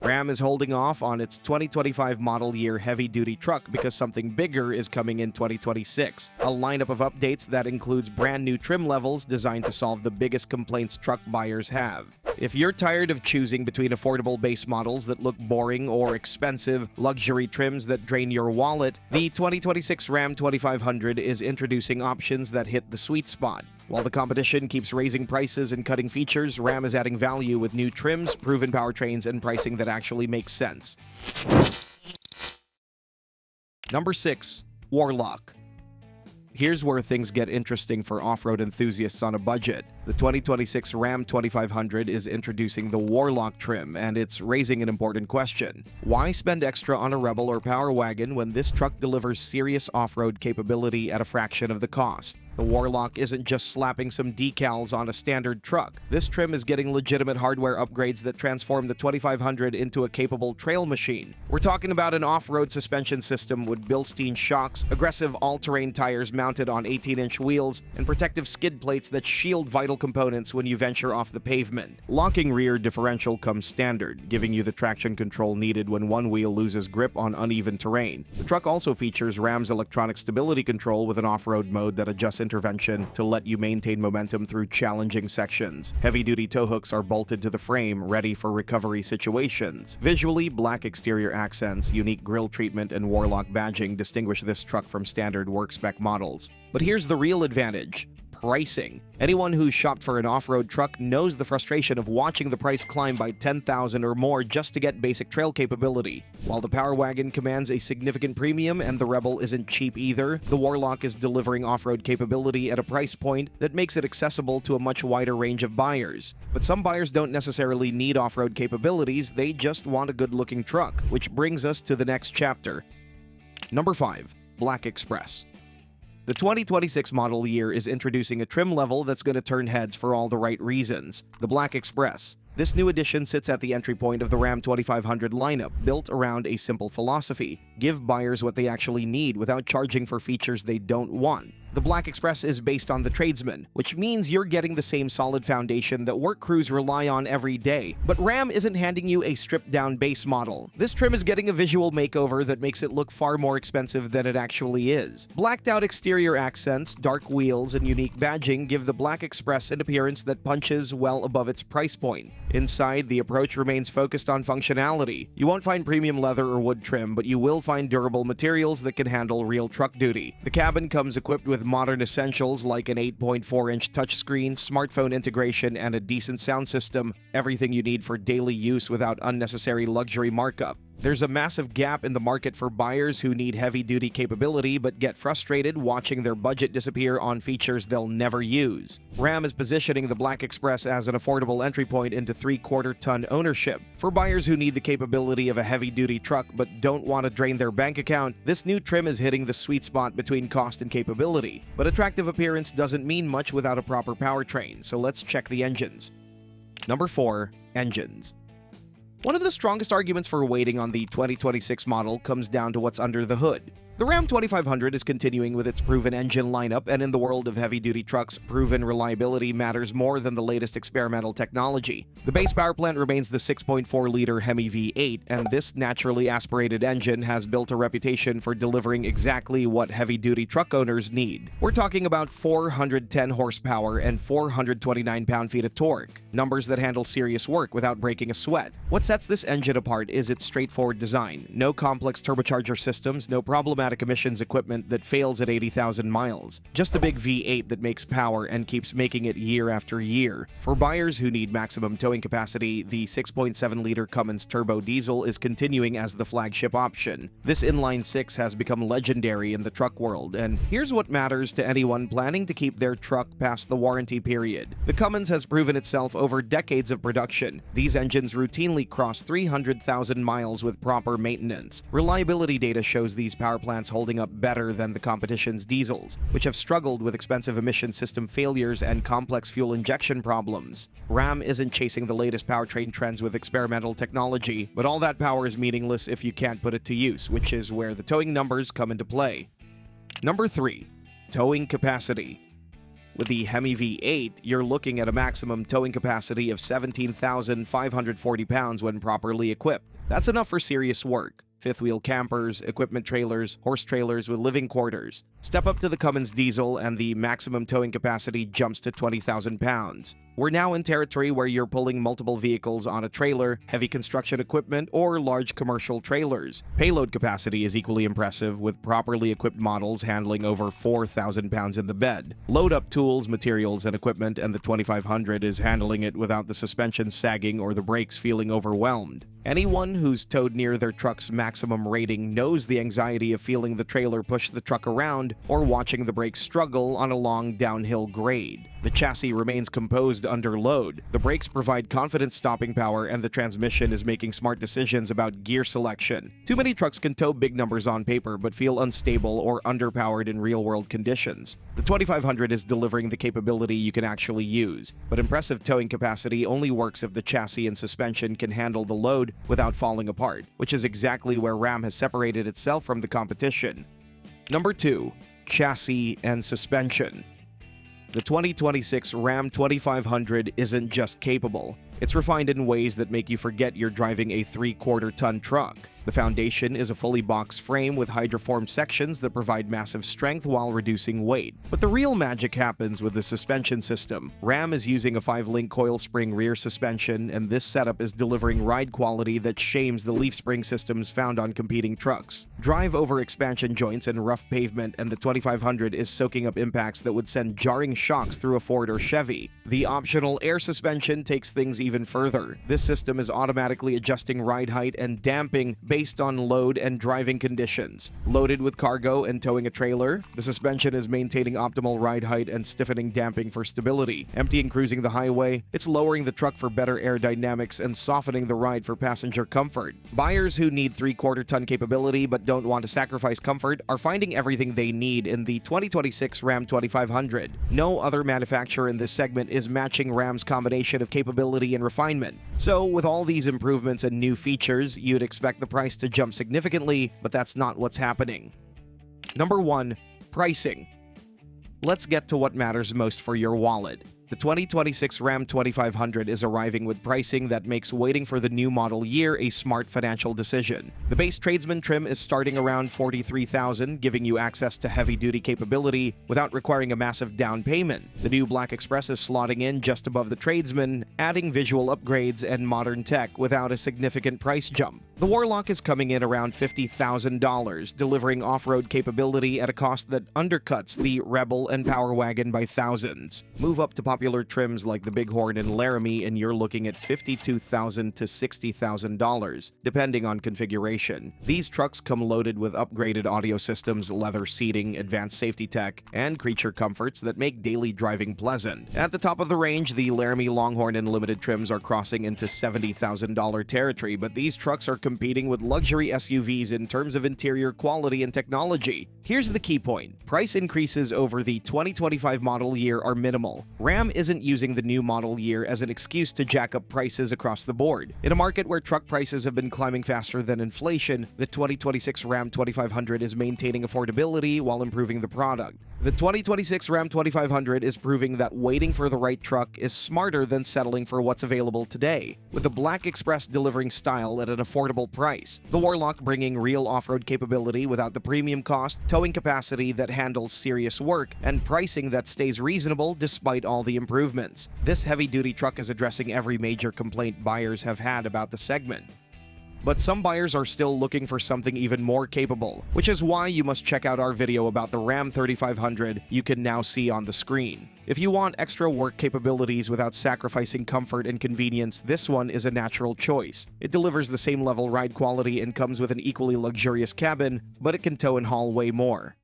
Ram is holding off on its 2025 model year heavy-duty truck because something bigger is coming in 2026. A lineup of updates that includes brand new trim levels designed to solve the biggest complaints truck buyers have. If you're tired of choosing between affordable base models that look boring or expensive luxury trims that drain your wallet, the 2026 Ram 2500 is introducing options that hit the sweet spot. While the competition keeps raising prices and cutting features, Ram is adding value with new trims, proven powertrains, and pricing that actually makes sense. Number 6. Warlock. Here's where things get interesting for off-road enthusiasts on a budget. The 2026 Ram 2500 is introducing the Warlock trim, and it's raising an important question. Why spend extra on a Rebel or Power Wagon when this truck delivers serious off-road capability at a fraction of the cost? The Warlock isn't just slapping some decals on a standard truck. This trim is getting legitimate hardware upgrades that transform the 2500 into a capable trail machine. We're talking about an off-road suspension system with Bilstein shocks, aggressive all-terrain tires mounted on 18-inch wheels, and protective skid plates that shield vital components when you venture off the pavement. Locking rear differential comes standard, giving you the traction control needed when one wheel loses grip on uneven terrain. The truck also features Ram's electronic stability control with an off-road mode that adjusts intervention to let you maintain momentum through challenging sections. Heavy-duty tow hooks are bolted to the frame, ready for recovery situations. Visually, black exterior accents, unique grille treatment, and Warlock badging distinguish this truck from standard work-spec models. But here's the real advantage: pricing. Anyone who's shopped for an off-road truck knows the frustration of watching the price climb by $10,000 or more just to get basic trail capability. While the Power Wagon commands a significant premium and the Rebel isn't cheap either, the Warlock is delivering off-road capability at a price point that makes it accessible to a much wider range of buyers. But some buyers don't necessarily need off-road capabilities, they just want a good-looking truck, which brings us to the next chapter. Number 5. Black Express. The 2026 model year is introducing a trim level that's going to turn heads for all the right reasons: the Black Express. This new addition sits at the entry point of the Ram 2500 lineup, built around a simple philosophy: give buyers what they actually need without charging for features they don't want. The Black Express is based on the Tradesman, which means you're getting the same solid foundation that work crews rely on every day. But Ram isn't handing you a stripped-down base model. This trim is getting a visual makeover that makes it look far more expensive than it actually is. Blacked-out exterior accents, dark wheels, and unique badging give the Black Express an appearance that punches well above its price point. Inside, the approach remains focused on functionality. You won't find premium leather or wood trim, but you will find durable materials that can handle real truck duty. The cabin comes equipped with modern essentials like an 8.4-inch touchscreen, smartphone integration, and a decent sound system, everything you need for daily use without unnecessary luxury markup. There's a massive gap in the market for buyers who need heavy-duty capability but get frustrated watching their budget disappear on features they'll never use. Ram is positioning the Black Express as an affordable entry point into 3/4-ton ownership. For buyers who need the capability of a heavy-duty truck but don't want to drain their bank account, this new trim is hitting the sweet spot between cost and capability. But attractive appearance doesn't mean much without a proper powertrain, so let's check the engines. Number 4. Engines. One of the strongest arguments for waiting on the 2026 model comes down to what's under the hood. The Ram 2500 is continuing with its proven engine lineup, and in the world of heavy-duty trucks, proven reliability matters more than the latest experimental technology. The base power plant remains the 6.4-liter Hemi V8, and this naturally aspirated engine has built a reputation for delivering exactly what heavy-duty truck owners need. We're talking about 410 horsepower and 429 pound-feet of torque, numbers that handle serious work without breaking a sweat. What sets this engine apart is its straightforward design. No complex turbocharger systems, no problematic emissions equipment that fails at 80,000 miles. Just a big V8 that makes power and keeps making it year after year. For buyers who need maximum towing capacity, the 6.7-liter Cummins turbo diesel is continuing as the flagship option. This inline-six has become legendary in the truck world, and here's what matters to anyone planning to keep their truck past the warranty period. The Cummins has proven itself over decades of production. These engines routinely cross 300,000 miles with proper maintenance. Reliability data shows these power plants holding up better than the competition's diesels, which have struggled with expensive emission system failures and complex fuel injection problems. Ram isn't chasing the latest powertrain trends with experimental technology, but all that power is meaningless if you can't put it to use, which is where the towing numbers come into play. Number 3. Towing capacity. With the Hemi V8, you're looking at a maximum towing capacity of 17,540 pounds when properly equipped. That's enough for serious work. Fifth-wheel campers, equipment trailers, horse trailers with living quarters. Step up to the Cummins diesel and the maximum towing capacity jumps to 20,000 pounds. We're now in territory where you're pulling multiple vehicles on a trailer, heavy construction equipment, or large commercial trailers. Payload capacity is equally impressive, with properly equipped models handling over 4,000 pounds in the bed. Load up tools, materials, and equipment, and the 2500 is handling it without the suspension sagging or the brakes feeling overwhelmed. Anyone who's towed near their truck's maximum rating knows the anxiety of feeling the trailer push the truck around or watching the brakes struggle on a long downhill grade. The chassis remains composed under load. The brakes provide confident stopping power, and the transmission is making smart decisions about gear selection. Too many trucks can tow big numbers on paper but feel unstable or underpowered in real-world conditions. The 2500 is delivering the capability you can actually use, but impressive towing capacity only works if the chassis and suspension can handle the load without falling apart, which is exactly where Ram has separated itself from the competition. Number 2. Chassis and suspension. The 2026 Ram 2500 isn't just capable, it's refined in ways that make you forget you're driving a 3/4-ton truck. The foundation is a fully boxed frame with hydroformed sections that provide massive strength while reducing weight. But the real magic happens with the suspension system. Ram is using a 5-link coil spring rear suspension, and this setup is delivering ride quality that shames the leaf spring systems found on competing trucks. Drive over expansion joints and rough pavement, and the 2500 is soaking up impacts that would send jarring shocks through a Ford or Chevy. The optional air suspension takes things even further. This system is automatically adjusting ride height and damping based on load and driving conditions. Loaded with cargo and towing a trailer, the suspension is maintaining optimal ride height and stiffening damping for stability. Empty and cruising the highway, it's lowering the truck for better aerodynamics and softening the ride for passenger comfort. Buyers who need 3/4-ton capability but don't want to sacrifice comfort are finding everything they need in the 2026 Ram 2500. No other manufacturer in this segment is matching Ram's combination of capability and refinement. So, with all these improvements and new features, you'd expect the price to jump significantly, but that's not what's happening. Number 1. Pricing. Let's get to what matters most for your wallet. The 2026 Ram 2500 is arriving with pricing that makes waiting for the new model year a smart financial decision. The base tradesman trim is starting around $43,000, giving you access to heavy-duty capability without requiring a massive down payment. The new Black Express is slotting in just above the tradesman, adding visual upgrades and modern tech without a significant price jump. The Warlock is coming in around $50,000, delivering off-road capability at a cost that undercuts the Rebel and Power Wagon by thousands. Move up to popular trims like the Bighorn and Laramie and you're looking at $52,000 to $60,000, depending on configuration. These trucks come loaded with upgraded audio systems, leather seating, advanced safety tech, and creature comforts that make daily driving pleasant. At the top of the range, the Laramie, Longhorn, and Limited trims are crossing into $70,000 territory, but these trucks are competing with luxury SUVs in terms of interior quality and technology. Here's the key point. Price increases over the 2025 model year are minimal. Ram isn't using the new model year as an excuse to jack up prices across the board. In a market where truck prices have been climbing faster than inflation, the 2026 Ram 2500 is maintaining affordability while improving the product. The 2026 Ram 2500 is proving that waiting for the right truck is smarter than settling for what's available today, with the Black Express delivering style at an affordable price, the Warlock bringing real off-road capability without the premium cost, towing capacity that handles serious work, and pricing that stays reasonable despite all the improvements. This heavy-duty truck is addressing every major complaint buyers have had about the segment. But some buyers are still looking for something even more capable, which is why you must check out our video about the Ram 3500 you can now see on the screen. If you want extra work capabilities without sacrificing comfort and convenience, this one is a natural choice. It delivers the same level ride quality and comes with an equally luxurious cabin, but it can tow and haul way more.